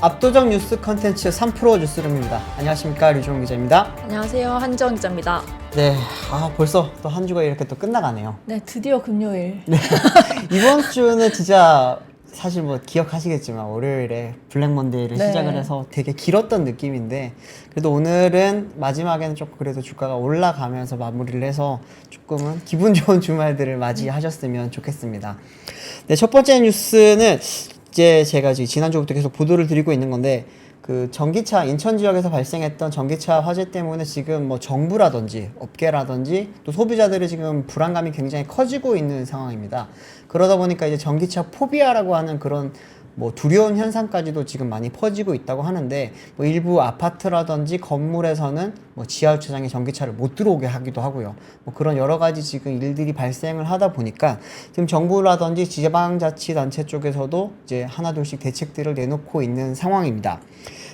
압도적 뉴스 컨텐츠 3프로 뉴스룸입니다. 안녕하십니까, 류종 기자입니다. 안녕하세요. 한정 기자입니다. 네, 벌써 또 한 주가 이렇게 또 끝나가네요. 네, 드디어 금요일. 네, 이번 주는 진짜 사실 뭐 기억하시겠지만 월요일에 블랙먼데이를 네. 시작을 해서 되게 길었던 느낌인데, 그래도 오늘은 마지막에는 조금 그래도 주가가 올라가면서 마무리를 해서 조금은 기분 좋은 주말들을 맞이하셨으면 좋겠습니다. 네, 첫 번째 뉴스는 이제 제가 지난주부터 계속 보도를 드리고 있는 건데, 그 전기차 인천 지역에서 발생했던 전기차 화재 때문에 지금 뭐 정부라든지 업계라든지 또 소비자들이 지금 불안감이 굉장히 커지고 있는 상황입니다. 그러다 보니까 이제 전기차 포비아라고 하는 그런 뭐 두려운 현상까지도 지금 많이 퍼지고 있다고 하는데, 뭐 일부 아파트라든지 건물에서는 뭐 지하 주차장에 전기차를 못 들어오게 하기도 하고요. 뭐 그런 여러 가지 지금 일들이 발생을 하다 보니까 지금 정부라든지 지방자치단체 쪽에서도 이제 하나둘씩 대책들을 내놓고 있는 상황입니다.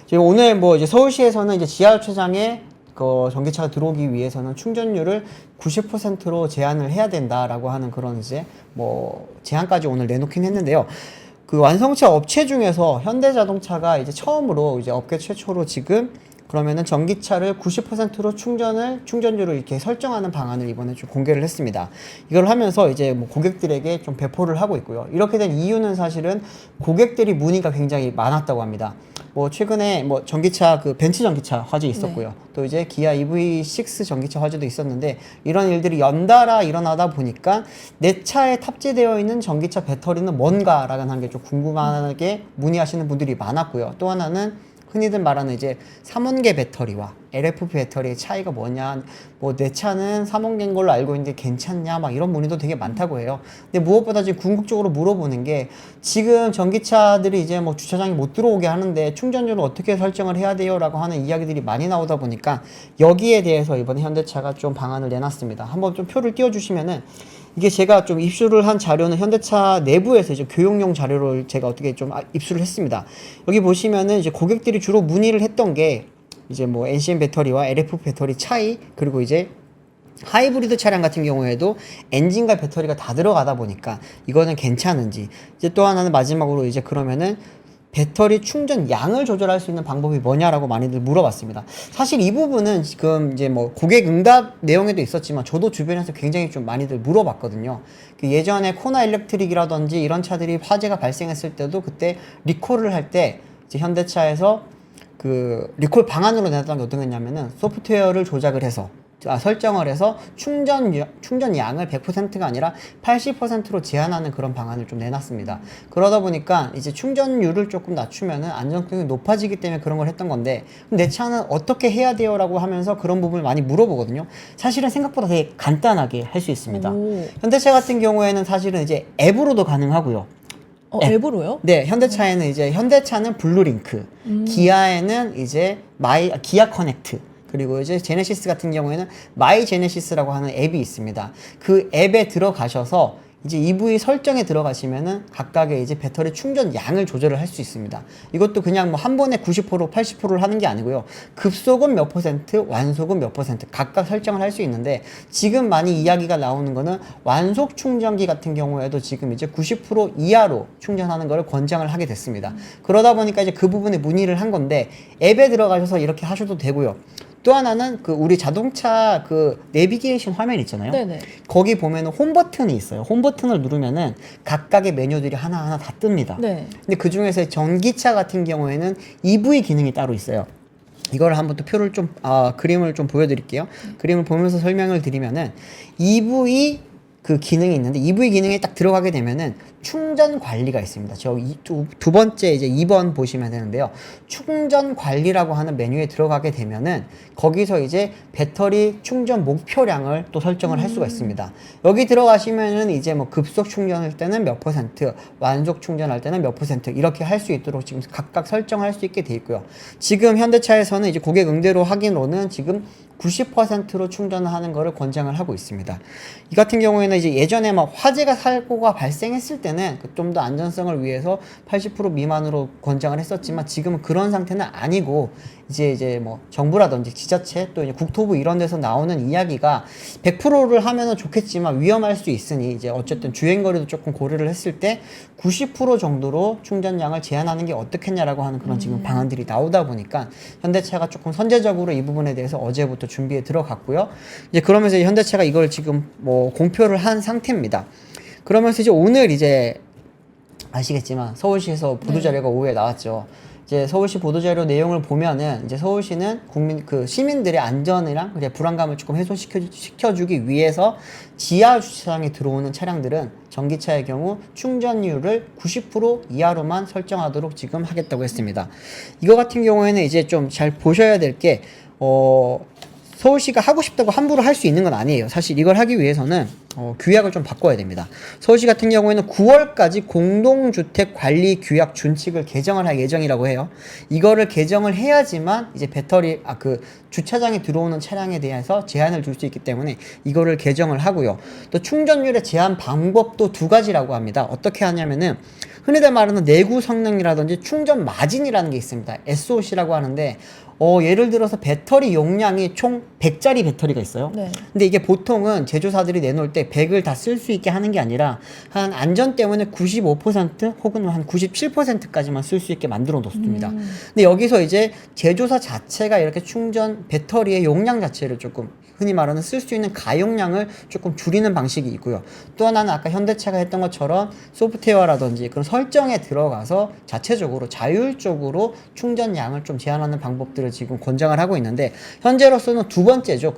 지금 오늘 뭐 이제 서울시에서는 이제 지하 주차장에 그 전기차가 들어오기 위해서는 충전율을 90%로 제한을 해야 된다라고 하는 그런 이제 뭐 제한까지 오늘 내놓긴 했는데요. 그 완성차 업체 중에서 현대자동차가 이제 처음으로 이제 업계 최초로 지금 그러면은 전기차를 90%로 충전율을 이렇게 설정하는 방안을 이번에 좀 공개를 했습니다. 이걸 하면서 이제 뭐 고객들에게 좀 배포를 하고 있고요. 이렇게 된 이유는 사실은 고객들이 문의가 굉장히 많았다고 합니다. 뭐 최근에 뭐 전기차 그 벤츠 전기차 화재 있었고요. 네. 또 이제 기아 EV6 전기차 화재도 있었는데, 이런 일들이 연달아 일어나다 보니까 내 차에 탑재되어 있는 전기차 배터리는 뭔가라는 게 좀 궁금하게 문의하시는 분들이 많았고요. 또 하나는 흔히들 말하는 이제 삼원계 배터리와 LFP 배터리의 차이가 뭐냐, 뭐 내 차는 삼원계인 걸로 알고 있는데 괜찮냐, 막 이런 문의도 되게 많다고 해요. 근데 무엇보다 지금 궁극적으로 물어보는 게, 지금 전기차들이 이제 뭐 주차장에 못 들어오게 하는데 충전율을 어떻게 설정을 해야 돼요? 라고 하는 이야기들이 많이 나오다 보니까 여기에 대해서 이번에 현대차가 좀 방안을 내놨습니다. 한번 좀 표를 띄워주시면은, 이게 제가 좀 입수를 한 자료는 현대차 내부에서 이제 교육용 자료를 제가 어떻게 좀 입수를 했습니다. 여기 보시면은 이제 고객들이 주로 문의를 했던 게 이제 뭐 NCM 배터리와 LFP 배터리 차이, 그리고 이제 하이브리드 차량 같은 경우에도 엔진과 배터리가 다 들어가다 보니까 이거는 괜찮은지, 이제 또 하나는 마지막으로 이제 그러면은 배터리 충전 양을 조절할 수 있는 방법이 뭐냐라고 많이들 물어봤습니다. 사실 이 부분은 지금 이제 뭐 고객 응답 내용에도 있었지만 저도 주변에서 굉장히 좀 많이들 물어봤거든요. 그 예전에 코나 일렉트릭이라든지 이런 차들이 화재가 발생했을 때도 그때 리콜을 할 때 이제 현대차에서 그 리콜 방안으로 내놨던 게 어떤 거냐면은 소프트웨어를 조작을 해서 설정을 해서 충전 양을 100%가 아니라 80%로 제한하는 그런 방안을 좀 내놨습니다. 그러다 보니까 이제 충전율을 조금 낮추면은 안정성이 높아지기 때문에 그런 걸 했던 건데, 내 차는 어떻게 해야 돼요? 라고 하면서 그런 부분을 많이 물어보거든요. 사실은 생각보다 되게 간단하게 할 수 있습니다. 현대차 같은 경우에는 사실은 이제 앱으로도 가능하고요. 앱으로요? 네, 현대차에는 이제 현대차는 블루링크, 기아에는 이제 기아 커넥트, 그리고 이제 제네시스 같은 경우에는 마이 제네시스라고 하는 앱이 있습니다. 그 앱에 들어가셔서 이제 EV 설정에 들어가시면은 각각의 이제 배터리 충전 양을 조절을 할 수 있습니다. 이것도 그냥 뭐 한 번에 90%, 80%를 하는 게 아니고요. 급속은 몇 %, 완속은 몇 % 각각 설정을 할 수 있는데, 지금 많이 이야기가 나오는 거는 완속 충전기 같은 경우에도 지금 이제 90% 이하로 충전하는 것을 권장을 하게 됐습니다. 그러다 보니까 이제 그 부분에 문의를 한 건데, 앱에 들어가셔서 이렇게 하셔도 되고요. 또 하나는 그 우리 자동차 그 내비게이션 화면 있잖아요. 네네. 거기 보면은 홈 버튼이 있어요. 홈 버튼을 누르면은 각각의 메뉴들이 하나하나 다 뜹니다. 네. 근데 그 중에서 전기차 같은 경우에는 EV 기능이 따로 있어요. 이걸 한번 또 표를 좀 그림을 좀 보여드릴게요. 그림을 보면서 설명을 드리면은 EV 그 기능이 있는데, EV 기능에 딱 들어가게 되면은 충전 관리가 있습니다. 두 번째 이제 2번 보시면 되는데요. 충전 관리라고 하는 메뉴에 들어가게 되면은 거기서 이제 배터리 충전 목표량을 또 설정을 할 수가 있습니다. 여기 들어가시면은 이제 뭐 급속 충전할 때는 몇 %, 완속 충전할 때는 몇 % 이렇게 할 수 있도록 지금 각각 설정할 수 있게 돼 있고요. 지금 현대차에서는 이제 고객 응대로 확인으로는 지금 90%로 충전하는 것을 권장을 하고 있습니다. 이 같은 경우에는 이제 예전에 막 화재가 사고가 발생했을 때는 좀 더 안전성을 위해서 80% 미만으로 권장을 했었지만 지금은 그런 상태는 아니고 이제 뭐 정부라든지 지자체 또 이제 국토부 이런 데서 나오는 이야기가 100%를 하면은 좋겠지만 위험할 수 있으니 이제 어쨌든 주행거리도 조금 고려를 했을 때 90% 정도로 충전량을 제한하는 게 어떻겠냐라고 하는 그런 지금 방안들이 나오다 보니까 현대차가 조금 선제적으로 이 부분에 대해서 어제부터 준비에 들어갔고요. 이제 그러면서 현대차가 이걸 지금 뭐 공표를 한 상태입니다. 그러면서 이제 오늘 이제 아시겠지만 서울시에서 보도자료가 오후에 나왔죠. 이제 서울시 보도자료 내용을 보면은 이제 서울시는 시민들의 안전이랑 그냥 불안감을 조금 해소시켜주기 위해서 지하 주차장에 들어오는 차량들은 전기차의 경우 충전율을 90% 이하로만 설정하도록 지금 하겠다고 했습니다. 이거 같은 경우에는 이제 좀 잘 보셔야 될 게 서울시가 하고 싶다고 함부로 할 수 있는 건 아니에요. 사실 이걸 하기 위해서는 규약을 좀 바꿔야 됩니다. 서울시 같은 경우에는 9월까지 공동주택 관리 규약 준칙을 개정을 할 예정이라고 해요. 이거를 개정을 해야지만 이제 배터리 주차장에 들어오는 차량에 대해서 제한을 줄 수 있기 때문에 이거를 개정을 하고요. 또 충전율의 제한 방법도 두 가지라고 합니다. 어떻게 하냐면은 흔히들 말하는 내구 성능이라든지 충전 마진이라는 게 있습니다. SOC라고 하는데 예를 들어서 배터리 용량이 총 100짜리 배터리가 있어요. 네. 근데 이게 보통은 제조사들이 내놓을 때 100을 다 쓸 수 있게 하는 게 아니라 한 안전 때문에 95% 혹은 한 97%까지만 쓸 수 있게 만들어 놓습니다. 근데 여기서 이제 제조사 자체가 이렇게 충전 배터리의 용량 자체를 조금 흔히 말하는 쓸 수 있는 가용량을 조금 줄이는 방식이 있고요. 또 하나는 아까 현대차가 했던 것처럼 소프트웨어라든지 그런 설정에 들어가서 자체적으로 자율적으로 충전량을 좀 제한하는 방법들을 지금 권장을 하고 있는데 현재로서는 두 번째죠.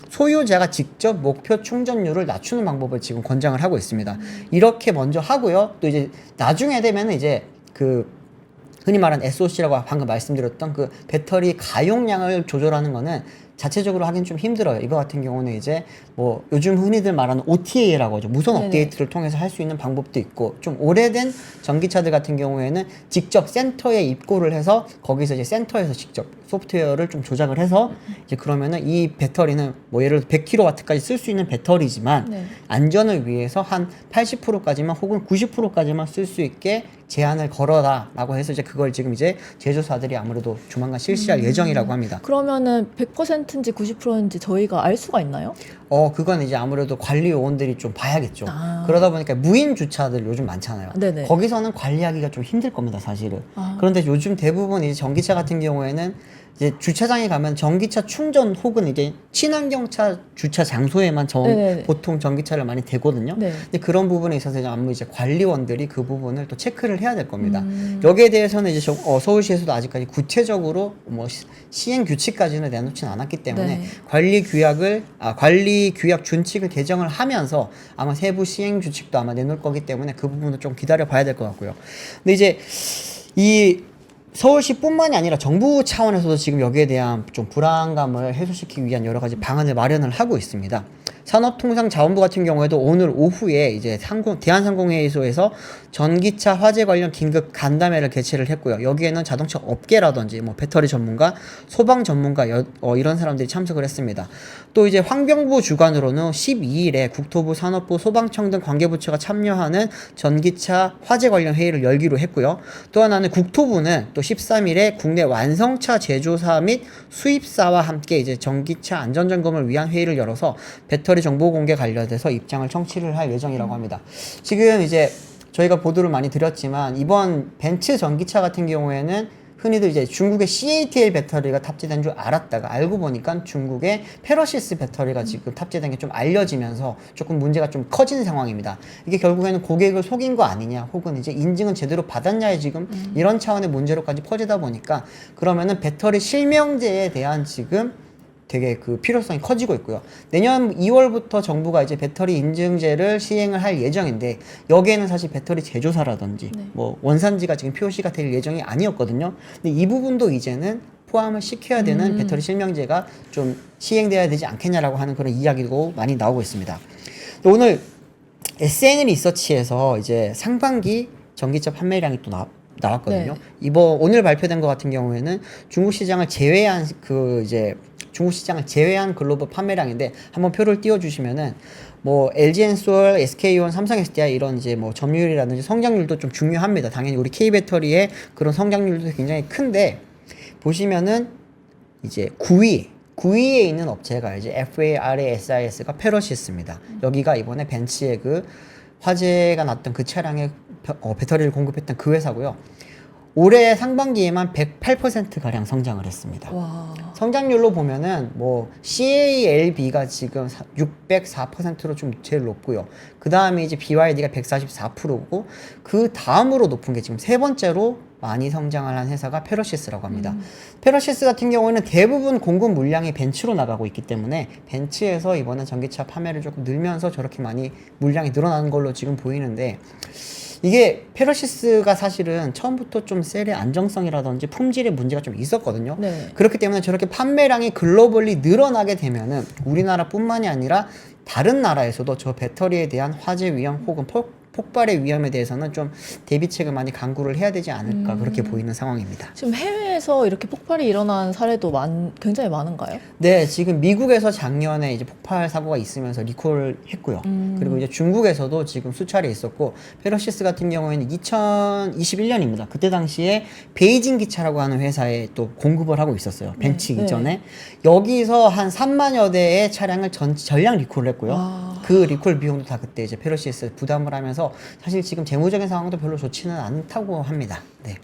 소유자가 직접 목표 충전율을 낮추는 방법을 지금 권장을 하고 있습니다. 이렇게 먼저 하고요. 또 이제 나중에 되면은 이제 흔히 말하는 SOC라고 방금 말씀드렸던 배터리 가용량을 조절하는 거는 자체적으로 하긴 좀 힘들어요. 이거 같은 경우는 이제 뭐 요즘 흔히들 말하는 OTA라고 하죠. 무선 네네. 업데이트를 통해서 할 수 있는 방법도 있고 좀 오래된 전기차들 같은 경우에는 직접 센터에 입고를 해서 거기서 이제 센터에서 직접 소프트웨어를 좀 조작을 해서 이제 그러면은 이 배터리는 뭐 예를 들어 100kW까지 쓸 수 있는 배터리지만 네. 안전을 위해서 한 80%까지만 혹은 90%까지만 쓸 수 있게 제한을 걸어라라고 해서 이제 그걸 지금 이제 제조사들이 아무래도 조만간 실시할 예정이라고 합니다. 그러면은 100%인지 90%인지 저희가 알 수가 있나요? 그건 이제 아무래도 관리 요원들이 좀 봐야겠죠. 아. 그러다 보니까 무인 주차들 요즘 많잖아요. 네네. 거기서는 관리하기가 좀 힘들 겁니다, 사실은. 아. 그런데 요즘 대부분 이제 전기차 같은 경우에는 이제 주차장에 가면 전기차 충전 혹은 이제 친환경차 주차 장소에만 네네네. 보통 전기차를 많이 대거든요. 네. 근데 그런 부분에 있어서 이제 관리원들이 그 부분을 또 체크를 해야 될 겁니다. 여기에 대해서는 이제 서울시에서도 아직까지 구체적으로 뭐 시행 규칙까지는 내놓진 않았기 때문에 네. 관리 규약 준칙을 개정을 하면서 아마 세부 시행 규칙도 아마 내놓을 거기 때문에 그 부분은 좀 기다려 봐야 될 것 같고요. 근데 이제 이 서울시뿐만이 아니라 정부 차원에서도 지금 여기에 대한 좀 불안감을 해소시키기 위한 여러 가지 방안을 마련을 하고 있습니다. 산업통상자원부 같은 경우에도 오늘 오후에 이제 대한상공회의소에서 전기차 화재 관련 긴급 간담회를 개최를 했고요. 여기에는 자동차 업계라든지 뭐 배터리 전문가, 소방 전문가 이런 사람들이 참석을 했습니다. 또 이제 환경부 주관으로는 12일에 국토부, 산업부, 소방청 등 관계부처가 참여하는 전기차 화재 관련 회의를 열기로 했고요. 또 하나는 국토부는 또 13일에 국내 완성차 제조사 및 수입사와 함께 이제 전기차 안전점검을 위한 회의를 열어서 배터리 정보 공개 관련해서 입장을 청취를 할 예정이라고 합니다. 지금 이제 저희가 보도를 많이 드렸지만 이번 벤츠 전기차 같은 경우에는 흔히들 이제 중국의 CATL 배터리가 탑재된 줄 알았다가 알고 보니까 중국의 페러시스 배터리가 지금 탑재된 게 좀 알려지면서 조금 문제가 좀 커진 상황입니다. 이게 결국에는 고객을 속인 거 아니냐 혹은 이제 인증은 제대로 받았냐에 지금 이런 차원의 문제로까지 퍼지다 보니까 그러면은 배터리 실명제에 대한 지금 되게 필요성이 커지고 있고요. 내년 2월부터 정부가 이제 배터리 인증제를 시행을 할 예정인데 여기에는 사실 배터리 제조사라든지 네. 뭐 원산지가 지금 표시가 될 예정이 아니었거든요. 근데 이 부분도 이제는 포함을 시켜야 되는 배터리 실명제가 좀 시행돼야 되지 않겠냐라고 하는 그런 이야기도 많이 나오고 있습니다. 오늘 SN 리서치에서 이제 상반기 전기차 판매량이 또 나왔거든요. 네. 오늘 발표된 것 같은 경우에는 중국 시장을 제외한 중국 시장을 제외한 글로벌 판매량인데 한번 표를 띄워주시면은 뭐 LG엔솔, SK온, 삼성 SDI 이런 이제 뭐 점유율이라든지 성장률도 좀 중요합니다. 당연히 우리 K배터리의 그런 성장률도 굉장히 큰데 보시면은 이제 9위에 있는 업체가 이제 FARSIS가 페러시스입니다. 여기가 이번에 벤츠의 그 화재가 났던 그 차량에 배터리를 공급했던 그 회사고요. 올해 상반기에만 108%가량 성장을 했습니다. 와. 성장률로 보면은 뭐 CALB가 지금 604%로 좀 제일 높고요. 그 다음에 이제 BYD가 144%고 그 다음으로 높은 게 지금 세 번째로 많이 성장을 한 회사가 페러시스라고 합니다. 페러시스 같은 경우에는 대부분 공급 물량이 벤츠로 나가고 있기 때문에 벤츠에서 이번에 전기차 판매를 조금 늘면서 저렇게 많이 물량이 늘어나는 걸로 지금 보이는데 이게 페러시스가 사실은 처음부터 좀 셀의 안정성이라든지 품질의 문제가 좀 있었거든요. 네. 그렇기 때문에 저렇게 판매량이 글로벌리 늘어나게 되면은 우리나라뿐만이 아니라 다른 나라에서도 저 배터리에 대한 화재 위험 혹은 폭발의 위험에 대해서는 좀 대비책을 많이 강구를 해야 되지 않을까 그렇게 보이는 상황입니다. 지금 해외에서 이렇게 폭발이 일어난 사례도 굉장히 많은가요? 네, 지금 미국에서 작년에 이제 폭발 사고가 있으면서 리콜을 했고요. 그리고 이제 중국에서도 지금 수차례 있었고, 페러시스 같은 경우에는 2021년입니다. 그때 당시에 베이징 기차라고 하는 회사에 또 공급을 하고 있었어요. 벤츠 네. 이전에. 여기서 한 3만여 대의 차량을 전량 리콜을 했고요. 와. 그 리콜 비용도 다 그때 이제 페러시스 부담을 하면서 사실 지금 재무적인 상황도 별로 좋지는 않다고 합니다. 네.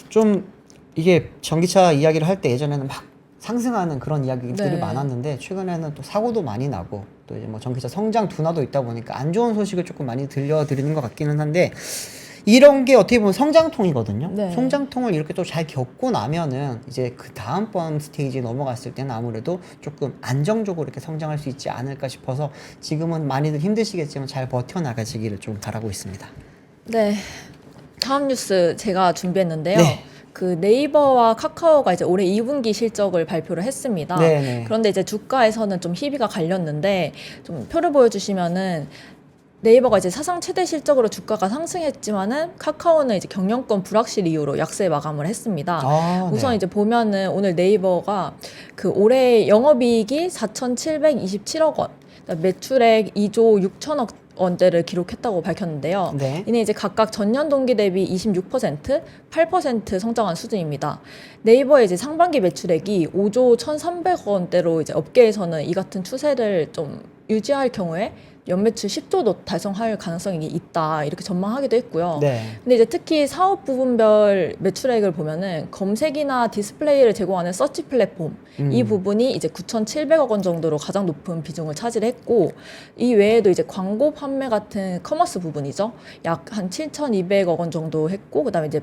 좀 이게 전기차 이야기를 할 때 예전에는 막 상승하는 그런 이야기들이 네. 많았는데 최근에는 또 사고도 많이 나고 또 이제 뭐 전기차 성장 둔화도 있다 보니까 안 좋은 소식을 조금 많이 들려드리는 것 같기는 한데 이런 게 어떻게 보면 성장통이거든요. 네. 성장통을 이렇게 또 잘 겪고 나면은 이제 그 다음번 스테이지에 넘어갔을 때는 아무래도 조금 안정적으로 이렇게 성장할 수 있지 않을까 싶어서 지금은 많이들 힘드시겠지만 잘 버텨나가시기를 좀 바라고 있습니다. 네. 다음 뉴스 제가 준비했는데요. 네. 그 네이버와 카카오가 이제 올해 2분기 실적을 발표를 했습니다. 네네. 그런데 이제 주가에서는 좀 희비가 갈렸는데 좀 표를 보여주시면은 네이버가 이제 사상 최대 실적으로 주가가 상승했지만은 카카오는 이제 경영권 불확실 이유로 약세 마감을 했습니다. 우선 네. 이제 보면은 오늘 네이버가 그 올해 영업이익이 4,727억 원, 매출액 2조 6천억 원대를 기록했다고 밝혔는데요. 네. 이는 이제 각각 전년 동기 대비 26%, 8% 성장한 수준입니다. 네이버의 이제 상반기 매출액이 5조 1,300억 원대로 이제 업계에서는 이 같은 추세를 좀 유지할 경우에 연매출 10조도 달성할 가능성이 있다 이렇게 전망하기도 했고요. 네. 근데 이제 특히 사업 부분별 매출액을 보면은 검색이나 디스플레이를 제공하는 서치 플랫폼 이 부분이 이제 9,700억 원 정도로 가장 높은 비중을 차지했고 이 외에도 이제 광고 판매 같은 커머스 부분이죠. 약 한 7,200억 원 정도 했고 그다음에 이제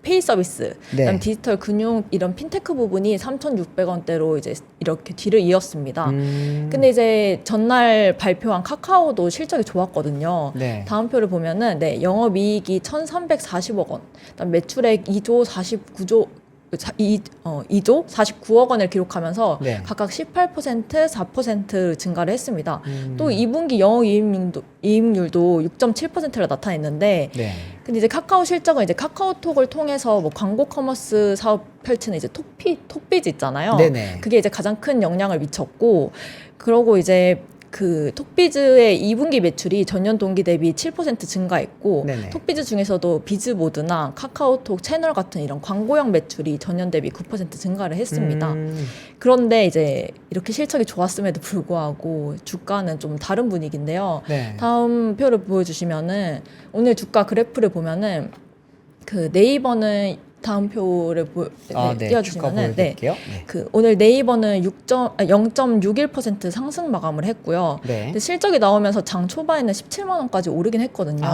페이 서비스, 네. 그다음 디지털 금융 이런 핀테크 부분이 3,600원대로 이제 이렇게 뒤를 이었습니다. 근데 이제 전날 발표한 카카오도 실적이 좋았거든요. 네. 다음 표를 보면은 네, 영업이익이 1,340억 원, 그다음 매출액 2조 49억 원을 기록하면서 네. 각각 18%, 4% 증가를 했습니다. 또 2분기 영업이익률도 6.7%를 나타냈는데 네. 근데 이제 카카오 실적은 이제 카카오톡을 통해서 뭐 광고 커머스 사업 펼치는 이제 톡비즈 있잖아요. 네네. 그게 이제 가장 큰 영향을 미쳤고, 그러고 이제 그 톡비즈의 2분기 매출이 전년 동기 대비 7% 증가했고, 네네. 톡비즈 중에서도 비즈모드나 카카오톡 채널 같은 이런 광고형 매출이 전년 대비 9% 증가를 했습니다. 그런데 이제 이렇게 실적이 좋았음에도 불구하고 주가는 좀 다른 분위기인데요. 네. 다음 표를 보여주시면은 오늘 주가 그래프를 보면은 그 네이버는 다음 표를 네. 주가 띄워주시면은 네. 보여드릴게요. 네. 그 오늘 네이버는 0.61% 상승 마감을 했고요. 네. 근데 실적이 나오면서 장 초반에는 17만 원까지 오르긴 했거든요.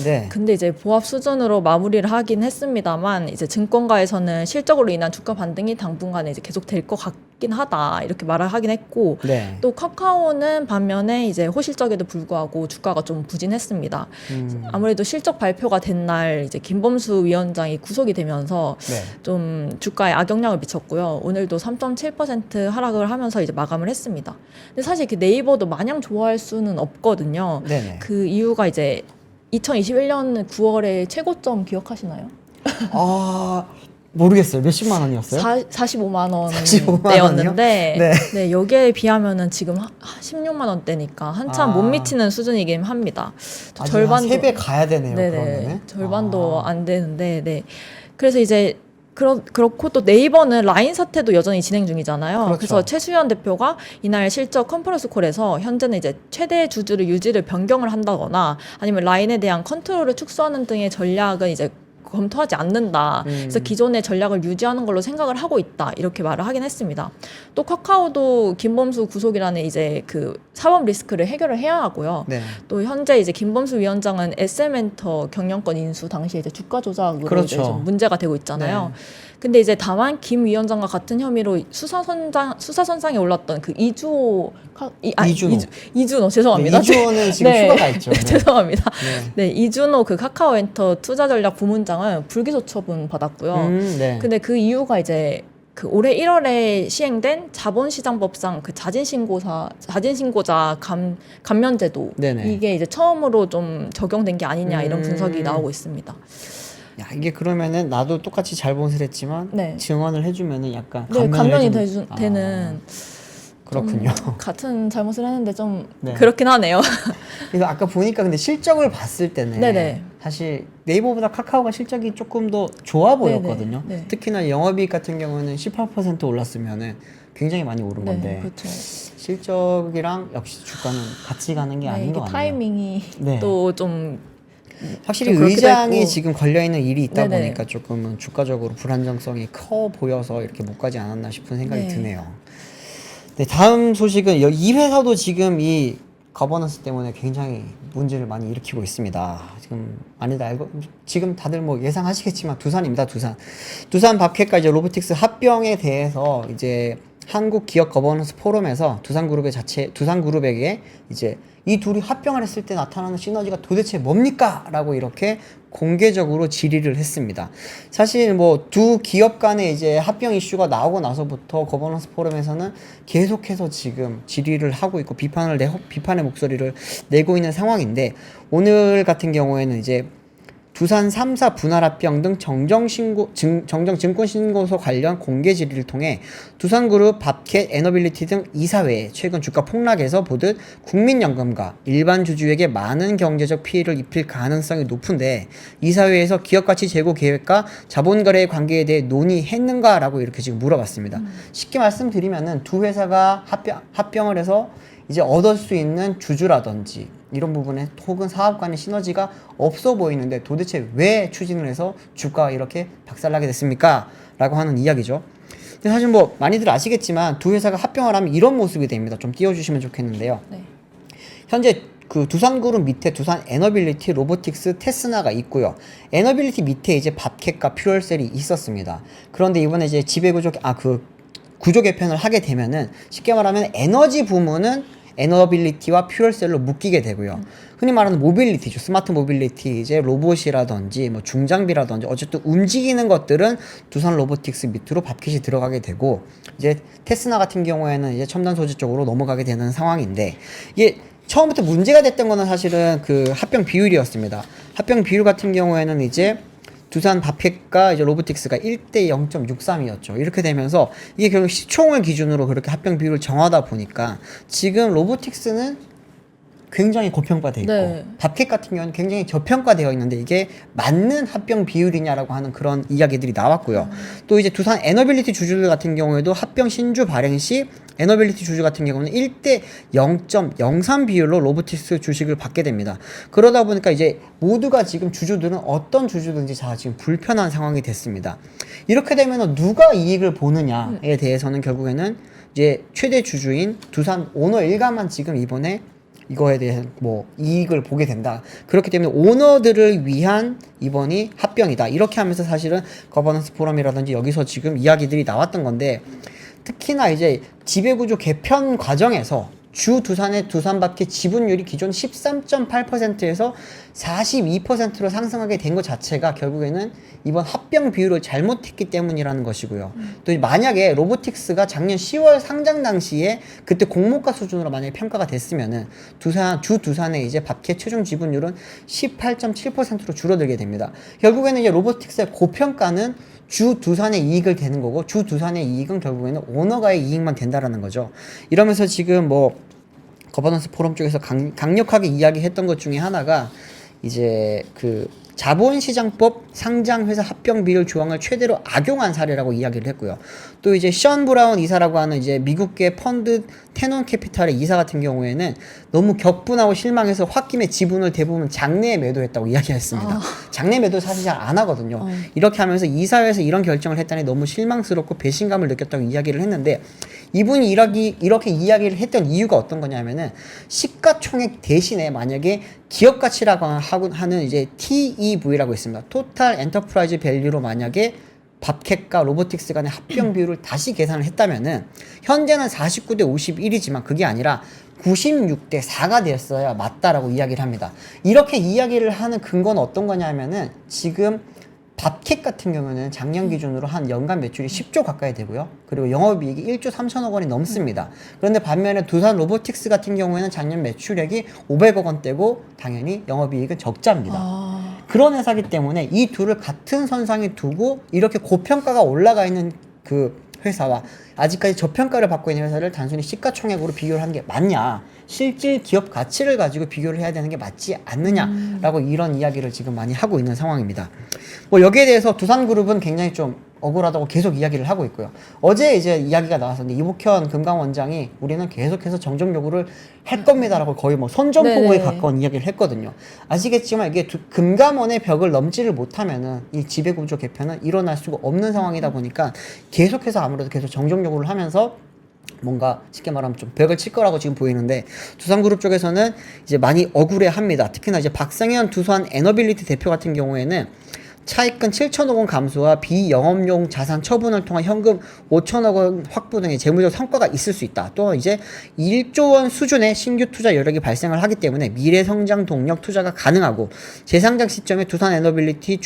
네. 근데 이제 보합 수준으로 마무리를 하긴 했습니다만 이제 증권가에서는 실적으로 인한 주가 반등이 당분간에 이제 계속 될 것 같긴 하다 이렇게 말을 하긴 했고 네. 또 카카오는 반면에 이제 호실적에도 불구하고 주가가 좀 부진했습니다. 아무래도 실적 발표가 된 날 이제 김범수 위원장이 구속이 되면서 네. 좀 주가에 악영향을 미쳤고요. 오늘도 3.7% 하락을 하면서 이제 마감을 했습니다. 근데 사실 그 네이버도 마냥 좋아할 수는 없거든요. 네네. 그 이유가 이제 2021년 9월에 최고점 기억하시나요? 모르겠어요. 몇십만 원이었어요? 45만 45만 원대였는데 원이요? 네, 여기에 비하면은 지금 16만 원대니까 한참 아. 못 미치는 수준이긴 합니다. 아직 한 3배 가야 되네요. 네네, 그러면은. 절반도 안 되는데, 네. 그래서 이제 그렇고 또 네이버는 라인 사태도 여전히 진행 중이잖아요. 그렇죠. 그래서 최수연 대표가 이날 실적 컨퍼런스 콜에서 현재는 이제 최대 주주를 유지를 변경을 한다거나 아니면 라인에 대한 컨트롤을 축소하는 등의 전략은 이제 검토하지 않는다. 그래서 기존의 전략을 유지하는 걸로 생각을 하고 있다. 이렇게 말을 하긴 했습니다. 또 카카오도 김범수 구속이라는 이제 그 사법 리스크를 해결을 해야 하고요. 네. 또 현재 이제 김범수 위원장은 SM엔터 경영권 인수 당시에 이제 주가 조작으로 그렇죠. 이제 좀 문제가 되고 있잖아요. 네. 근데 이제 다만 김 위원장과 같은 혐의로 수사선상에 올랐던 그 이준호 죄송합니다. 네, 이준호는 지금 네. 휴가가 있죠. 네. 죄송합니다. 네. 네, 이준호 그 카카오엔터 투자전략 부문장은 불기소 처분 받았고요. 네. 근데 그 이유가 이제 그 올해 1월에 시행된 자본시장법상 그 자진신고자 감면제도 네네. 이게 이제 처음으로 좀 적용된 게 아니냐 이런 분석이 나오고 있습니다. 야, 이게 그러면은 나도 똑같이 잘못을 했지만 네. 증언을 해주면은 약간 네, 감면을 감면이 해주는- 되는 그렇군요. 같은 잘못을 했는데 좀 네. 그렇긴 하네요. 그래서 아까 보니까 근데 실적을 봤을 때는 네네. 사실 네이버보다 카카오가 실적이 조금 더 좋아 보였거든요. 네. 특히나 영업이익 같은 경우는 18% 올랐으면은 굉장히 많이 오른 건데 그렇죠. 실적이랑 역시 주가는 같이 가는 게 아닌 것 같네요. 타이밍이 네. 또 좀 확실히 좀 그렇기도 의장이 했고. 지금 걸려 있는 일이 있다 네네. 보니까 조금은 주가적으로 불안정성이 커 보여서 이렇게 못 가지 않았나 싶은 생각이 네. 드네요. 네, 다음 소식은 이 회사도 지금 이 거버넌스 때문에 굉장히 문제를 많이 일으키고 있습니다. 지금 많이들 알고 지금 다들 뭐 예상하시겠지만 두산입니다. 두산 밥캣과 이제 로보틱스 합병에 대해서 이제 한국 기업 거버넌스 포럼에서 두산그룹에게 이제 이 둘이 합병을 했을 때 나타나는 시너지가 도대체 뭡니까? 라고 이렇게 공개적으로 질의를 했습니다. 사실 뭐 두 기업 간의 이제 합병 이슈가 나오고 나서부터 거버넌스 포럼에서는 계속해서 지금 질의를 하고 있고 비판의 목소리를 내고 있는 상황인데 오늘 같은 경우에는 이제 두산 3사 분할 합병 등 정정증권신고서 관련 공개 질의를 통해 두산그룹, 밥캣, 에너빌리티 등 이사회에 최근 주가 폭락에서 보듯 국민연금과 일반 주주에게 많은 경제적 피해를 입힐 가능성이 높은데 이사회에서 기업가치 제고 계획과 자본거래의 관계에 대해 논의했는가라고 이렇게 지금 물어봤습니다. 쉽게 말씀드리면은 두 회사가 합병을 해서 이제 얻을 수 있는 주주라든지 이런 부분에 혹은 사업 간의 시너지가 없어 보이는데 도대체 왜 추진을 해서 주가가 이렇게 박살나게 됐습니까? 라고 하는 이야기죠. 근데 사실 뭐 많이들 아시겠지만 두 회사가 합병을 하면 이런 모습이 됩니다. 좀 띄워주시면 좋겠는데요. 네. 현재 그 두산그룹 밑에 두산 에너빌리티, 로보틱스, 테스나가 있고요. 에너빌리티 밑에 이제 밥캣과 퓨얼셀이 있었습니다. 그런데 이번에 이제 구조 개편을 하게 되면은 쉽게 말하면 에너지 부문은 에너빌리티와 퓨얼셀로 묶이게 되고요. 흔히 말하는 모빌리티죠. 스마트 모빌리티, 이제 로봇이라든지 뭐 중장비라든지 어쨌든 움직이는 것들은 두산 로보틱스 밑으로 밥캣이 들어가게 되고 이제 테스나 같은 경우에는 이제 첨단 소재 쪽으로 넘어가게 되는 상황인데 이게 처음부터 문제가 됐던 거는 사실은 그 합병 비율이었습니다. 합병 비율 같은 경우에는 이제 두산 밥캣과 이제 로보틱스가 1대 0.63이었죠. 이렇게 되면서 이게 결국 시총을 기준으로 그렇게 합병 비율을 정하다 보니까 지금 로보틱스는 굉장히 고평가되어 있고 네. 밥캣 같은 경우는 굉장히 저평가되어 있는데 이게 맞는 합병 비율이냐라고 하는 그런 이야기들이 나왔고요. 또 이제 두산 에너빌리티 주주들 같은 경우에도 합병 신주 발행 시 에너빌리티 주주 같은 경우는 1대 0.03 비율로 로보틱스 주식을 받게 됩니다. 그러다 보니까 이제 모두가 지금 주주들은 어떤 주주든지 다 지금 불편한 상황이 됐습니다. 이렇게 되면 누가 이익을 보느냐에 대해서는 결국에는 이제 최대 주주인 두산 오너 일가만 지금 이번에 이거에 대한 뭐 이익을 보게 된다. 그렇기 때문에 오너들을 위한 이번이 합병이다. 이렇게 하면서 사실은 거버넌스 포럼이라든지 여기서 지금 이야기들이 나왔던 건데 특히나 이제 지배구조 개편 과정에서 주 두산의 두산밥캣 지분율이 기존 13.8%에서 42%로 상승하게 된 것 자체가 결국에는 이번 합병 비율을 잘못했기 때문이라는 것이고요. 또 만약에 로보틱스가 작년 10월 상장 당시에 그때 공모가 수준으로 만약에 평가가 됐으면은 두산의 이제 밥캣 최종 지분율은 18.7%로 줄어들게 됩니다. 결국에는 이제 로보틱스의 고평가는 주 두산의 이익을 되는 거고 주 두산의 이익은 결국에는 오너가의 이익만 된다라는 거죠. 이러면서 지금 뭐 거버넌스 포럼 쪽에서 강력하게 이야기했던 것 중에 하나가 이제 그 자본시장법 상장회사 합병 비율 조항을 최대로 악용한 사례라고 이야기를 했고요. 또 이제 션 브라운 이사라고 하는 이제 미국계 펀드 테논 캐피탈의 이사 같은 경우에는 너무 격분하고 실망해서 홧김에 지분을 대부분 장내에 매도했다고 이야기했습니다. 장내 매도 사실 잘 안 하거든요. 이렇게 하면서 이사회에서 이런 결정을 했다니 너무 실망스럽고 배신감을 느꼈다고 이야기를 했는데 이분이 이렇게 이야기를 했던 이유가 어떤 거냐면은 시가총액 대신에 만약에 기업 가치라고 하는 이제 TEV라고 있습니다. 토탈 엔터프라이즈 밸류로 만약에 밥캣과 로보틱스 간의 합병 비율을 다시 계산을 했다면은 현재는 49대 51이지만 그게 아니라 96대 4가 되었어야 맞다라고 이야기를 합니다. 이렇게 이야기를 하는 근거는 어떤 거냐면은 지금 밥캣 같은 경우는 작년 기준으로 한 연간 매출이 10조 가까이 되고요. 그리고 영업이익이 1조 3천억 원이 넘습니다. 그런데 반면에 두산 로보틱스 같은 경우에는 작년 매출액이 500억 원대고 당연히 영업이익은 적자입니다. 그런 회사기 때문에 이 둘을 같은 선상에 두고 이렇게 고평가가 올라가 있는 그 회사와 아직까지 저평가를 받고 있는 회사를 단순히 시가총액으로 비교를 하는 게 맞냐, 실질 기업 가치를 가지고 비교를 해야 되는 게 맞지 않느냐라고 이런 이야기를 지금 많이 하고 있는 상황입니다. 뭐 여기에 대해서 두산그룹은 굉장히 좀 억울하다고 계속 이야기를 하고 있고요. 어제 이제 이야기가 나왔었는데 이복현 금감원장이 우리는 계속해서 정정 요구를 할 겁니다라고 거의 뭐 선전포고에 가까운 이야기를 했거든요. 아시겠지만 이게 금감원의 벽을 넘지를 못하면은 이 지배구조 개편은 일어날 수가 없는 상황이다 보니까 계속해서 아무래도 계속 정정 요구를 하면서 뭔가 쉽게 말하면 좀 벽을 칠 거라고 지금 보이는데 두산그룹 쪽에서는 이제 많이 억울해합니다. 특히나 이제 박상현 두산 에너빌리티 대표 같은 경우에는 차익근 7천억 원 감소와 비영업용 자산 처분을 통한 현금 5천억 원 확보 등의 재무적 성과가 있을 수 있다. 또 이제 1조 원 수준의 신규 투자 여력이 발생을 하기 때문에 미래 성장 동력 투자가 가능하고 재상장 시점에 두산 에너빌리티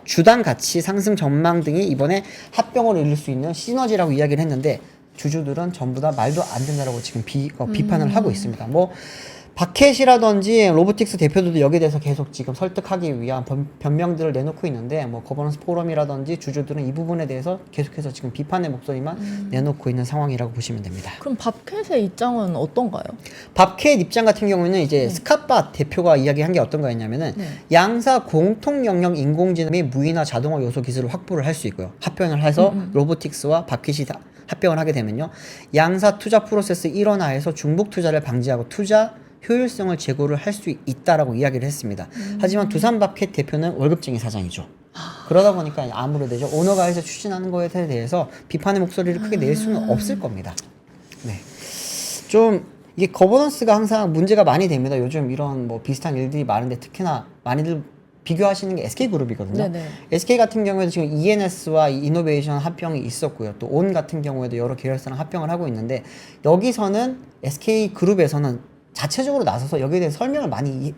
주당 가치 상승 전망 등이 이번에 합병으로 이룰 수 있는 시너지라고 이야기를 했는데 주주들은 전부 다 말도 안 된다라고 지금 비판을 하고 있습니다. 뭐 박캣이라든지 로보틱스 대표들도 여기에 대해서 계속 지금 설득하기 위한 변명들을 내놓고 있는데 뭐 거버넌스 포럼이라든지 주주들은 이 부분에 대해서 계속해서 지금 비판의 목소리만 내놓고 있는 상황이라고 보시면 됩니다. 그럼 밥캣의 입장은 어떤가요? 밥캣 입장 같은 경우에는 이제 스캇바 대표가 이야기한 게 어떤 거였냐면은 양사 공통 영역 인공지능 및 무인화 자동화 요소 기술을 확보를 할 수 있고요. 합병을 해서 로보틱스와 밥캣이 합병을 하게 되면요. 양사 투자 프로세스 일원화해서 중복 투자를 방지하고 투자 효율성을 제고를 할 수 있다라고 이야기를 했습니다. 하지만 두산밥캣 대표는 월급쟁이 사장이죠. 그러다 보니까 아무래도 오너가 해서 추진하는 거에 대해서 비판의 목소리를 크게 낼 수는 없을 겁니다. 네. 좀 이게 거버넌스가 항상 문제가 많이 됩니다. 요즘 이런 뭐 비슷한 일들이 많은데 특히나 많이들 비교하시는 게 SK그룹이거든요. 네네. SK 같은 경우에도 지금 ENS와 이노베이션 합병이 있었고요. 또 온 같은 경우에도 여러 계열사랑 합병을 하고 있는데 여기서는 SK그룹에서는 자체적으로 나서서 여기에 대해서 설명을 많이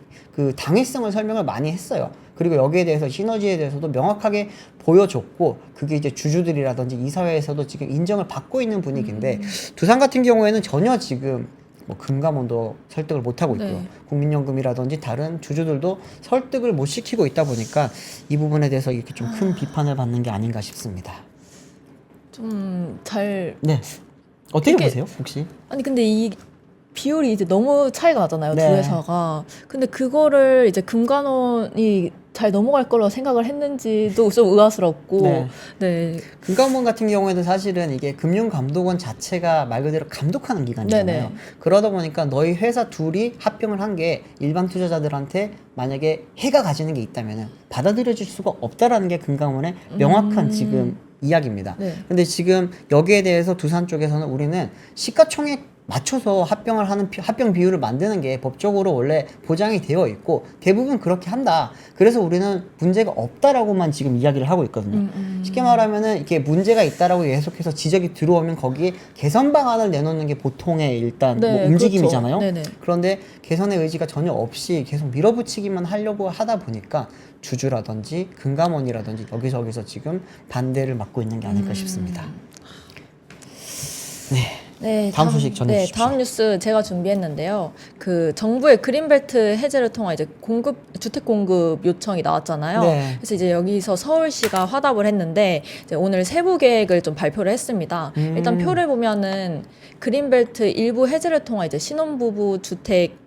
당위성을 설명을 많이 했어요. 그리고 여기에 대해서 시너지에 대해서도 명확하게 보여줬고 그게 이제 주주들이라든지 이사회에서도 지금 인정을 받고 있는 분위기인데 두산 같은 경우에는 전혀 지금 뭐 금감원도 설득을 못 하고 있고요. 국민연금이라든지 다른 주주들도 설득을 못 시키고 있다 보니까 이 부분에 대해서 이렇게 좀 큰 비판을 받는 게 아닌가 싶습니다. 네. 어떻게 보세요, 혹시? 아니 근데 이 비율이 이제 너무 차이가 나잖아요. 두 회사가. 근데 그거를 이제 금감원이 잘 넘어갈 거라고 생각을 했는지도 좀 의아스럽고. 네. 금감원 같은 경우에는 사실은 이게 금융감독원 자체가 말 그대로 감독하는 기관이잖아요. 그러다 보니까 너희 회사 둘이 합병을 한 게 일반 투자자들한테 만약에 해가 가지는 게 있다면 받아들여질 수가 없다라는 게 금감원의 명확한 지금 이야기입니다. 근데 지금 여기에 대해서 두산 쪽에서는 우리는 시가총액 맞춰서 합병 비율을 만드는 게 법적으로 원래 보장이 되어 있고 대부분 그렇게 한다. 그래서 우리는 문제가 없다라고만 지금 이야기를 하고 있거든요. 쉽게 말하면은 이렇게 문제가 있다라고 계속해서 지적이 들어오면 거기에 개선 방안을 내놓는 게 보통의 일단 뭐 움직임이잖아요. 그런데 개선의 의지가 전혀 없이 계속 밀어붙이기만 하려고 하다 보니까 주주라든지 금감원이라든지 여기저기서 지금 반대를 맞고 있는 게 아닐까 싶습니다. 네. 네, 다음 소식 전해 네, 주십시오. 다음 뉴스 제가 준비했는데요. 그 정부의 그린벨트 해제를 통한 이제 주택 공급 요청이 나왔잖아요. 네. 그래서 이제 여기서 서울시가 화답을 했는데 이제 오늘 세부 계획을 좀 발표를 했습니다. 일단 표를 보면은 그린벨트 일부 해제를 통한 이제 신혼부부 주택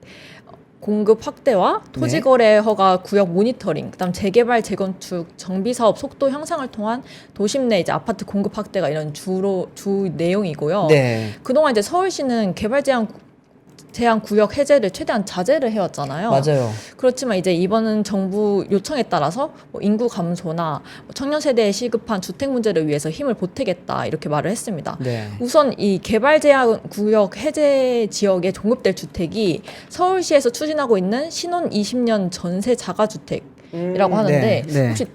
공급 확대와 토지거래 허가 구역 모니터링, 그다음 재개발 재건축 정비 사업 속도 향상을 통한 도심 내 이제 아파트 공급 확대가 이런 주 내용이고요. 네. 그동안 이제 서울시는 개발 제한 구역 해제를 최대한 자제를 해왔잖아요. 맞아요. 그렇지만 이제 이번은 정부 요청에 따라서 뭐 인구 감소나 청년 세대에 시급한 주택 문제를 위해서 힘을 보태겠다 이렇게 말을 했습니다. 네. 우선 이 개발 제한 구역 해제 지역에 공급될 주택이 서울시에서 추진하고 있는 신혼 20년 전세 자가주택이라고 하는데 네. 혹시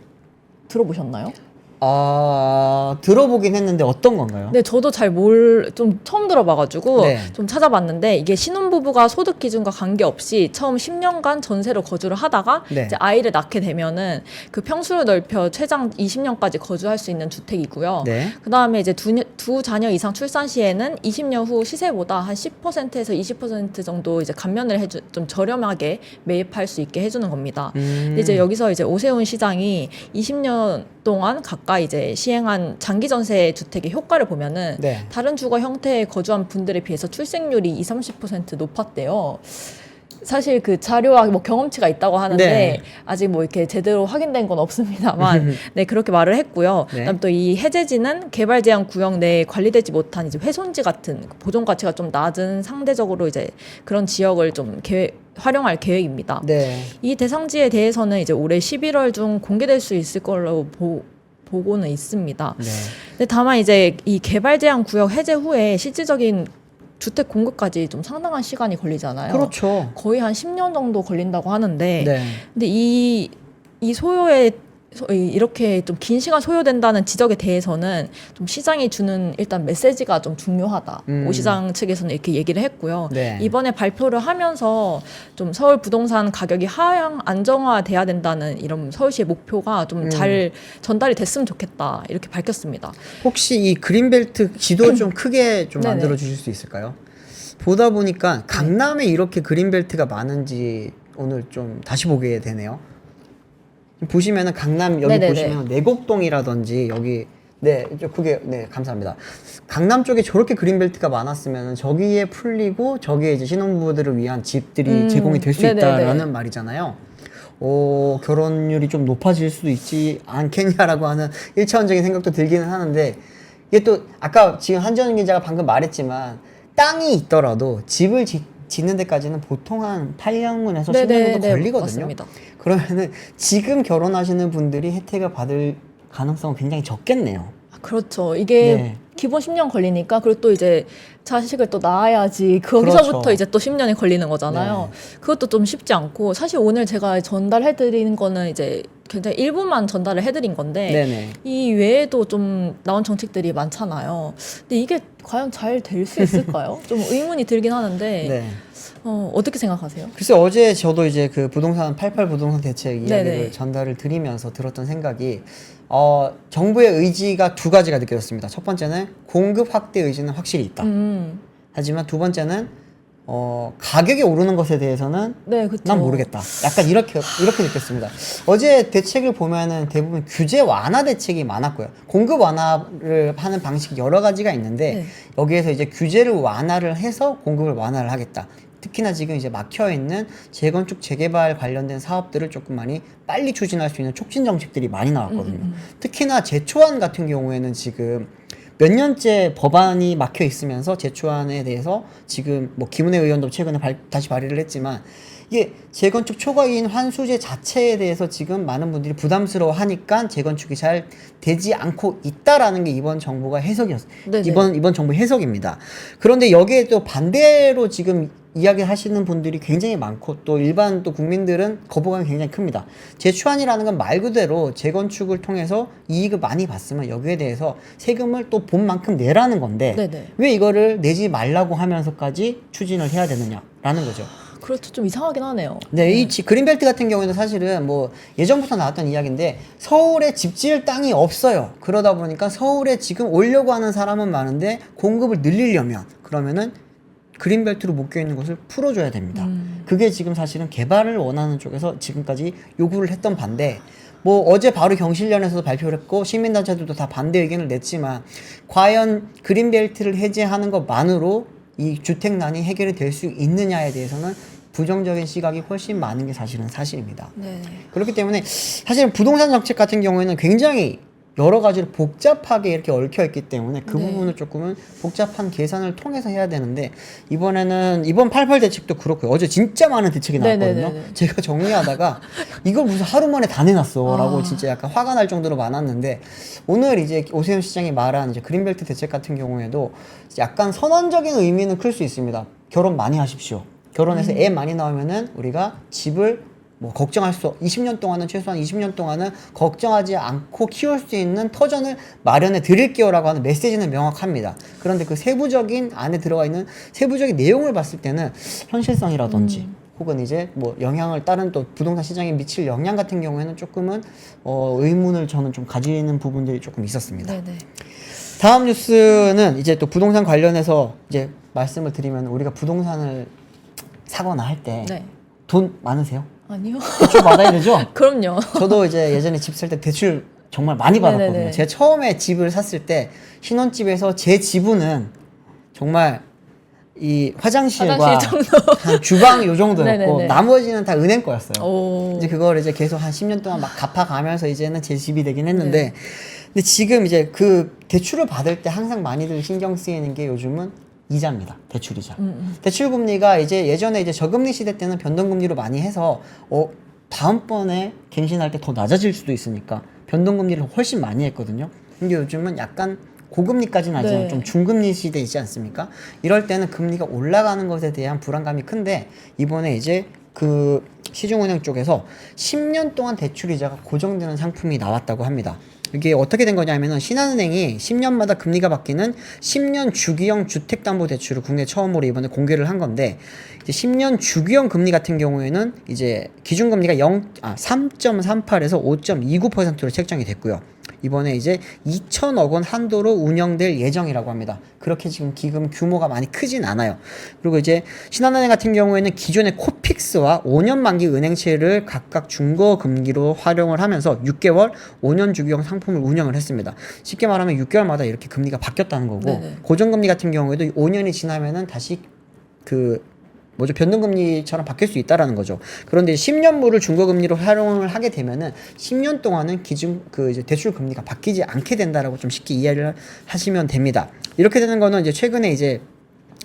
들어보셨나요? 들어보긴 했는데 어떤 건가요? 네, 저도 좀 처음 들어봐가지고 네. 좀 찾아봤는데 이게 신혼부부가 소득 기준과 관계없이 처음 10년간 전세로 거주를 하다가 네. 이제 아이를 낳게 되면은 그 평수를 넓혀 최장 20년까지 거주할 수 있는 주택이고요. 네. 그 다음에 이제 두 자녀 이상 출산 시에는 20년 후 시세보다 한 10%에서 20% 정도 이제 감면을 좀 저렴하게 매입할 수 있게 해주는 겁니다. 근데 이제 여기서 이제 오세훈 시장이 20년 동안 가까이 이제 시행한 장기 전세 주택의 효과를 보면은 네. 다른 주거 형태에 거주한 분들에 비해서 출생률이 20-30% 높았대요. 사실 그 자료와 뭐 경험치가 있다고 하는데 네. 아직 뭐 이렇게 제대로 확인된 건 없습니다만 네 그렇게 말을 했고요. 네. 그다음 또 이 해제지는 개발 제한 구역 내에 관리되지 못한 이제 훼손지 같은 보존 가치가 좀 낮은 상대적으로 이제 그런 지역을 좀 활용할 계획입니다. 네. 이 대상지에 대해서는 이제 올해 11월 중 공개될 수 있을 걸로 보고는 있습니다. 네. 근데 다만 이제 이 개발 제한 구역 해제 후에 실질적인 주택 공급까지 좀 상당한 시간이 걸리잖아요. 그렇죠. 거의 한 10년 정도 걸린다고 하는데, 네. 근데 이 소요에 이렇게 좀 긴 시간 소요된다는 지적에 대해서는 좀 시장이 주는 일단 메시지가 좀 중요하다. 오 시장 측에서는 이렇게 얘기를 했고요. 네. 이번에 발표를 하면서 좀 서울 부동산 가격이 하향 안정화돼야 된다는 이런 서울시의 목표가 좀 잘 전달이 됐으면 좋겠다. 이렇게 밝혔습니다. 혹시 이 그린벨트 지도 좀 크게 좀 네네. 만들어 주실 수 있을까요? 보다 보니까 강남에 이렇게 그린벨트가 많은지 오늘 좀 다시 보게 되네요. 보시면은 강남 여기 네네네. 보시면 내곡동이라든지 여기 네, 그게 네, 감사합니다. 강남 쪽에 저렇게 그린벨트가 많았으면 저기에 풀리고 저기에 이제 신혼부부들을 위한 집들이 제공이 될 수 네네네. 있다라는 말이잖아요. 결혼율이 좀 높아질 수도 있지 않겠냐라고 하는 1차원적인 생각도 들기는 하는데 이게 또 아까 지금 한전은 기자가 방금 말했지만 땅이 있더라도 집을 짓는 데까지는 보통 한 8년에서 10년 정도 걸리거든요. 맞습니다. 그러면은 지금 결혼하시는 분들이 혜택을 받을 가능성은 굉장히 적겠네요. 그렇죠. 이게 네. 기본 10년 걸리니까 그리고 또 이제 자식을 또 낳아야지 거기서부터 그렇죠. 이제 또 10년이 걸리는 거잖아요. 그것도 좀 쉽지 않고 사실 오늘 제가 전달해 드리는 거는 이제 굉장히 일부만 전달을 해드린 건데 네네. 이 외에도 좀 나온 정책들이 많잖아요. 근데 이게 과연 잘 될 수 있을까요? 좀 의문이 들긴 하는데 네. 어떻게 생각하세요? 글쎄 어제 저도 이제 그 부동산 88 부동산 대책 이야기를 네네. 전달을 드리면서 들었던 생각이 정부의 의지가 두 가지가 느껴졌습니다. 첫 번째는 공급 확대 의지는 확실히 있다. 하지만 두 번째는 가격이 오르는 것에 대해서는 네, 그쵸. 난 모르겠다. 약간 이렇게 느꼈습니다. 어제 대책을 보면은 대부분 규제 완화 대책이 많았고요. 공급 완화를 하는 방식이 여러 가지가 있는데 네. 여기에서 이제 규제를 완화를 해서 공급을 완화를 하겠다. 특히나 지금 이제 막혀 있는 재건축 재개발 관련된 사업들을 조금 많이 빨리 추진할 수 있는 촉진 정책들이 많이 나왔거든요. 특히나 제초안 같은 경우에는 지금 몇 년째 법안이 막혀 있으면서 제초안에 대해서 지금 뭐 김은혜 의원도 최근에 다시 발의를 했지만 이게 재건축 초과이인 환수제 자체에 대해서 지금 많은 분들이 부담스러워 하니까 재건축이 잘 되지 않고 있다라는 게 이번 정부가 해석이었어요. 네네. 이번 정부 해석입니다. 그런데 여기에 또 반대로 지금 이야기 하시는 분들이 굉장히 많고 또 일반 또 국민들은 거부감이 굉장히 큽니다. 재초안이라는 건 말 그대로 재건축을 통해서 이익을 많이 봤으면 여기에 대해서 세금을 또 본 만큼 내라는 건데 네네. 왜 이거를 내지 말라고 하면서까지 추진을 해야 되느냐라는 거죠. 그렇죠. 좀 이상하긴 하네요. 네, 이 그린벨트 같은 경우에는 사실은 뭐 예전부터 나왔던 이야기인데 서울에 집 지을 땅이 없어요. 그러다 보니까 서울에 지금 오려고 하는 사람은 많은데 공급을 늘리려면 그러면은 그린벨트로 묶여 있는 것을 풀어줘야 됩니다. 그게 지금 사실은 개발을 원하는 쪽에서 지금까지 요구를 했던 반대. 뭐 어제 바로 경실련에서도 발표를 했고 시민단체들도 다 반대 의견을 냈지만 과연 그린벨트를 해제하는 것만으로 이 주택난이 해결이 될 수 있느냐에 대해서는 부정적인 시각이 훨씬 많은 게 사실은 사실입니다. 네. 그렇기 때문에 사실은 부동산 정책 같은 경우에는 굉장히 여러 가지로 복잡하게 이렇게 얽혀 있기 때문에 그 네. 부분을 조금은 복잡한 계산을 통해서 해야 되는데 이번에는 이번 88 대책도 그렇고요. 어제 진짜 많은 대책이 나왔거든요. 네네네네. 제가 정리하다가 이걸 무슨 하루 만에 다 내놨어라고 아. 진짜 약간 화가 날 정도로 많았는데 오늘 이제 오세훈 시장이 말한 이제 그린벨트 대책 같은 경우에도 약간 선언적인 의미는 클 수 있습니다. 결혼 많이 하십시오. 결혼해서 애 많이 나오면은 우리가 집을 뭐 걱정할 수 20년 동안은 최소한 20년 동안은 걱정하지 않고 키울 수 있는 터전을 마련해 드릴게요라고 하는 메시지는 명확합니다. 그런데 그 세부적인 안에 들어가 있는 세부적인 내용을 봤을 때는 현실성이라든지 혹은 이제 뭐 영향을 다른 또 부동산 시장에 미칠 영향 같은 경우에는 조금은 의문을 저는 좀 가지는 부분들이 조금 있었습니다. 네네. 다음 뉴스는 이제 또 부동산 관련해서 이제 말씀을 드리면 우리가 부동산을 사거나 할 때 돈 네. 많으세요? 아니요. 대출 받아야 되죠? 그럼요. 저도 이제 예전에 집 살 때 대출 정말 많이 받았거든요. 네네네. 제가 처음에 집을 샀을 때 신혼집에서 제 지분은 정말 이 화장실과 화장실 정도. 한 주방 요 정도였고 네네네. 나머지는 다 은행 거였어요. 오. 이제 그걸 이제 계속 한 10년 동안 막 갚아가면서 이제는 제 집이 되긴 했는데 네. 근데 지금 이제 그 대출을 받을 때 항상 많이들 신경 쓰이는 게 요즘은 이자입니다. 대출 이자. 대출 금리가 이제 예전에 이제 저금리 시대 때는 변동금리로 많이 해서 다음번에 갱신할 때 더 낮아질 수도 있으니까 변동금리를 훨씬 많이 했거든요. 근데 요즘은 약간 고금리까지는 아니지만 네. 좀 중금리 시대이지 않습니까? 이럴 때는 금리가 올라가는 것에 대한 불안감이 큰데 이번에 이제 그 시중은행 쪽에서 10년 동안 대출 이자가 고정되는 상품이 나왔다고 합니다. 이게 어떻게 된 거냐면은 신한은행이 10년마다 금리가 바뀌는 10년 주기형 주택담보대출을 국내 처음으로 이번에 공개를 한 건데 이제 10년 주기형 금리 같은 경우에는 이제 기준금리가 3.38에서 5.29%로 책정이 됐고요. 이번에 이제 2천억 원 한도로 운영될 예정이라고 합니다. 그렇게 지금 기금 규모가 많이 크진 않아요. 그리고 이제 신한은행 같은 경우에는 기존의 코픽스와 5년 만기 은행채를 각각 중고금리로 활용을 하면서 6개월, 5년 주기형 상품을 운영을 했습니다. 쉽게 말하면 6개월마다 이렇게 금리가 바뀌었다는 거고 네네. 고정금리 같은 경우에도 5년이 지나면은 다시 변동금리처럼 바뀔 수 있다라는 거죠. 그런데 10년물을 중고금리로 활용을 하게 되면은 10년 동안은 기준 이제 대출 금리가 바뀌지 않게 된다라고 좀 쉽게 이해를 하시면 됩니다. 이렇게 되는 거는 이제 최근에 이제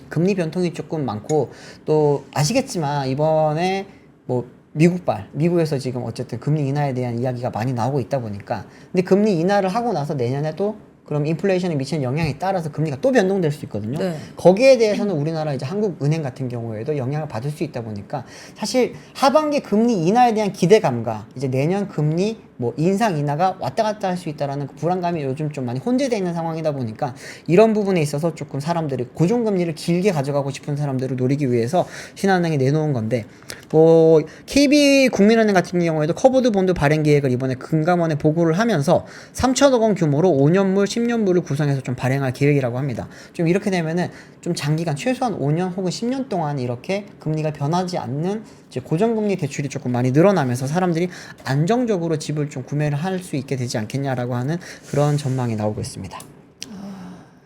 금리 변동이 조금 많고 또 아시겠지만 이번에 뭐 미국에서 지금 어쨌든 금리 인하에 대한 이야기가 많이 나오고 있다 보니까 근데 금리 인하를 하고 나서 내년에도 그럼 인플레이션에 미치는 영향에 따라서 금리가 또 변동될 수 있거든요. 네. 거기에 대해서는 우리나라 이제 한국은행 같은 경우에도 영향을 받을 수 있다 보니까 사실 하반기 금리 인하에 대한 기대감과 이제 내년 금리 뭐 인상 인하가 왔다 갔다 할 수 있다라는 그 불안감이 요즘 좀 많이 혼재되어 있는 상황이다 보니까 이런 부분에 있어서 조금 사람들이 고정금리를 길게 가져가고 싶은 사람들을 노리기 위해서 신한은행이 내놓은 건데 뭐 KB국민은행 같은 경우에도 커버드 본드 발행 계획을 이번에 금감원에 보고를 하면서 3천억 원 규모로 5년물, 10년물을 구성해서 좀 발행할 계획이라고 합니다. 좀 이렇게 되면은 좀 장기간 최소한 5년 혹은 10년 동안 이렇게 금리가 변하지 않는 이제 고정금리 대출이 조금 많이 늘어나면서 사람들이 안정적으로 집을 좀 구매를 할 수 있게 되지 않겠냐라고 하는 그런 전망이 나오고 있습니다.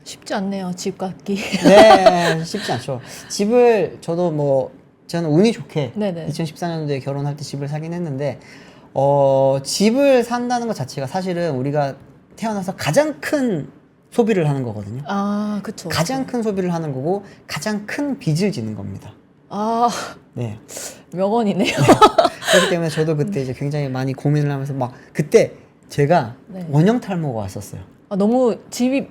쉽지 않네요. 집 갖기. 네, 쉽지 않죠. 집을 저는 운이 좋게 네네. 2014년도에 결혼할 때 집을 사긴 했는데 집을 산다는 것 자체가 사실은 우리가 태어나서 가장 큰 소비를 하는 거거든요. 아, 그쵸. 가장 큰 소비를 하는 거고 가장 큰 빚을 지는 겁니다. 아, 네. 명언이네요. 그렇기 때문에 저도 그때 이제 굉장히 많이 고민을 하면서 막 그때 제가 네. 원형 탈모가 왔었어요. 아, 너무 집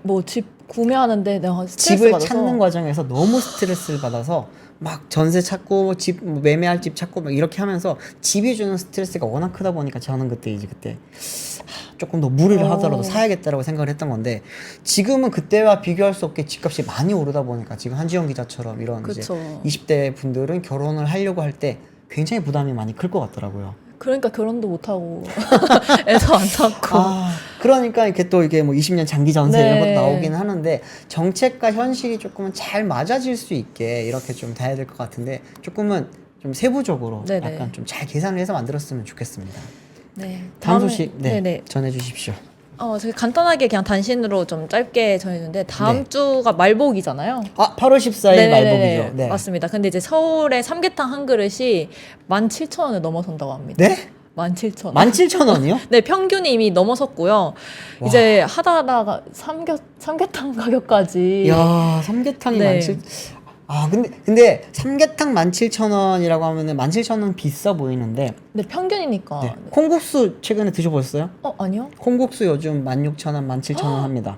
구매하는데 내가 스트레스 집을 받아서. 찾는 과정에서 너무 스트레스를 받아서 막 전세 찾고 집 매매할 집 찾고 막 이렇게 하면서 집이 주는 스트레스가 워낙 크다 보니까 저는 그때 조금 더 무리를 하더라도 사야겠다라고 생각을 했던 건데 지금은 그때와 비교할 수 없게 집값이 많이 오르다 보니까 지금 한지영 기자처럼 이런 이제 그쵸. 20대 분들은 결혼을 하려고 할 때 굉장히 부담이 많이 클 것 같더라고요. 그러니까 결혼도 못하고 애도 안 낳고 그러니까 이렇게 또 이게 뭐 20년 장기 전세 네. 이런 것도 나오긴 하는데 정책과 현실이 조금은 잘 맞아질 수 있게 이렇게 좀 돼야 될 것 같은데 조금은 좀 세부적으로 네네. 약간 좀 잘 계산을 해서 만들었으면 좋겠습니다. 네. 다음 다음에- 소식 네네. 전해주십시오. 제가 간단하게 그냥 단신으로 좀 짧게 전해주는데 다음 네. 주가 말복이잖아요. 8월 14일 네네네네. 말복이죠. 네. 맞습니다. 근데 이제 서울의 삼계탕 한 그릇이 17,000원을 넘어선다고 합니다. 네? 17,000원. 17,000원이요? 네, 평균이 이미 넘어섰고요. 와. 이제 하다가 삼계탕 가격까지. 야, 삼계탕이 네. 17,000원. 근데 삼계탕 17,000원이라고 하면은 17,000원 비싸 보이는데 네, 평균이니까. 네. 콩국수 최근에 드셔보셨어요? 아니요? 콩국수 요즘 16,000원, 17,000원 합니다.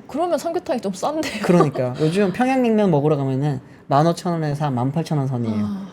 그러면 삼계탕이 좀 싼데요. 그러니까 요즘 평양냉면 먹으러 가면은 15,000원에서 18,000원 선이에요.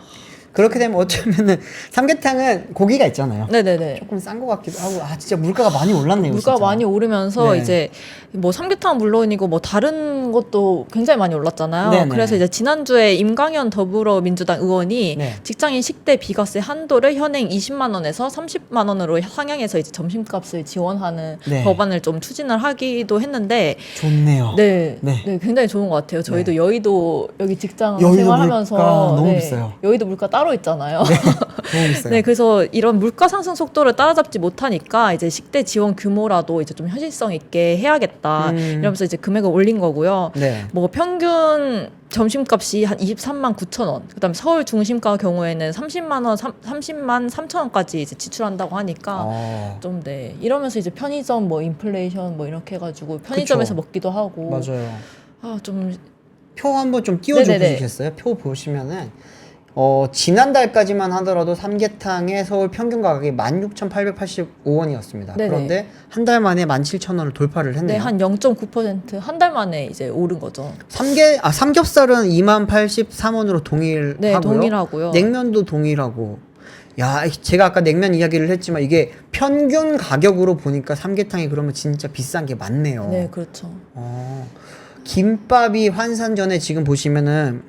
그렇게 되면 어쩌면은 삼계탕은 고기가 있잖아요. 네네네. 조금 싼 것 같기도 하고 진짜 물가가 많이 올랐네요. 물가가 진짜. 많이 오르면서 네. 이제 뭐 삼계탕 물론이고 뭐 다른 것도 굉장히 많이 올랐잖아요. 네네. 그래서 이제 지난주에 임광현 더불어민주당 의원이 네. 직장인 식대 비과세 한도를 현행 20만 원에서 30만 원으로 상향해서 이제 점심값을 지원하는 네. 법안을 좀 추진을 하기도 했는데 좋네요. 네, 네. 네, 굉장히 좋은 것 같아요. 저희도 네. 여의도 여기 직장 여의도 생활하면서 물가 너무 네, 비싸요. 여의도 물가 따로 있잖아요. 너무 비싸요. 네, 그래서 이런 물가 상승 속도를 따라잡지 못하니까 이제 식대 지원 규모라도 이제 좀 현실성 있게 해야겠다 이러면서 이제 금액을 올린 거고요. 네. 뭐 평균 점심값이 한 23만 9천 원, 그다음에 서울 중심가 경우에는 30만 원, 30만 3천 원까지 이제 지출한다고 하니까 좀 네, 이러면서 이제 편의점 뭐 인플레이션 뭐 이렇게 해가지고 편의점에서 그쵸. 먹기도 하고 맞아요. 좀 표 한번 좀 띄워줘 네네네. 주시겠어요? 표 보시면은 지난달까지만 하더라도 삼계탕의 서울 평균 가격이 16,885원이었습니다. 네네. 그런데 한 달 만에 17,000원을 돌파를 네, 했네요. 한 0.9% 한 달 만에 이제 오른 거죠. 삼겹살은 20,083원으로 동일하고요. 네, 동일하고요. 냉면도 동일하고. 야, 제가 아까 냉면 이야기를 했지만 이게 평균 가격으로 보니까 삼계탕이 그러면 진짜 비싼 게 맞네요. 네, 그렇죠. 김밥이 환산 전에 지금 보시면은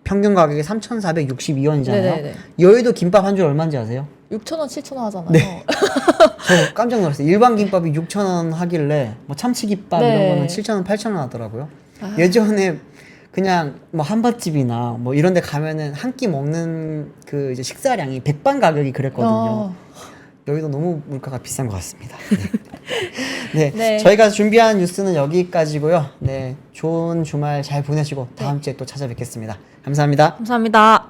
평균 가격이 3,462원이잖아요. 네네네. 여의도 김밥 한 줄 얼마인지 아세요? 6,000원, 7,000원 하잖아요. 네. 저 깜짝 놀랐어요. 일반 김밥이 6,000원 하길래 뭐 참치김밥 네. 이런 거는 7,000원, 8,000원 하더라고요. 예전에 그냥 뭐 한밭집이나 뭐 이런 데 가면은 한 끼 먹는 그 이제 식사량이 백반 가격이 그랬거든요. 여기도 너무 물가가 비싼 것 같습니다. 네. 네. 저희가 준비한 뉴스는 여기까지고요. 네, 좋은 주말 잘 보내시고 다음 주에 또 찾아뵙겠습니다. 감사합니다. 감사합니다.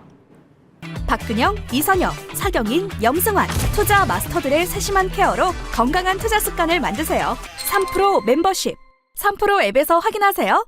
박근영, 이선영, 사경인, 염승환 투자 마스터들의 세심한 케어로 건강한 투자 습관을 만드세요. 3프로 멤버십 3프로 앱에서 확인하세요.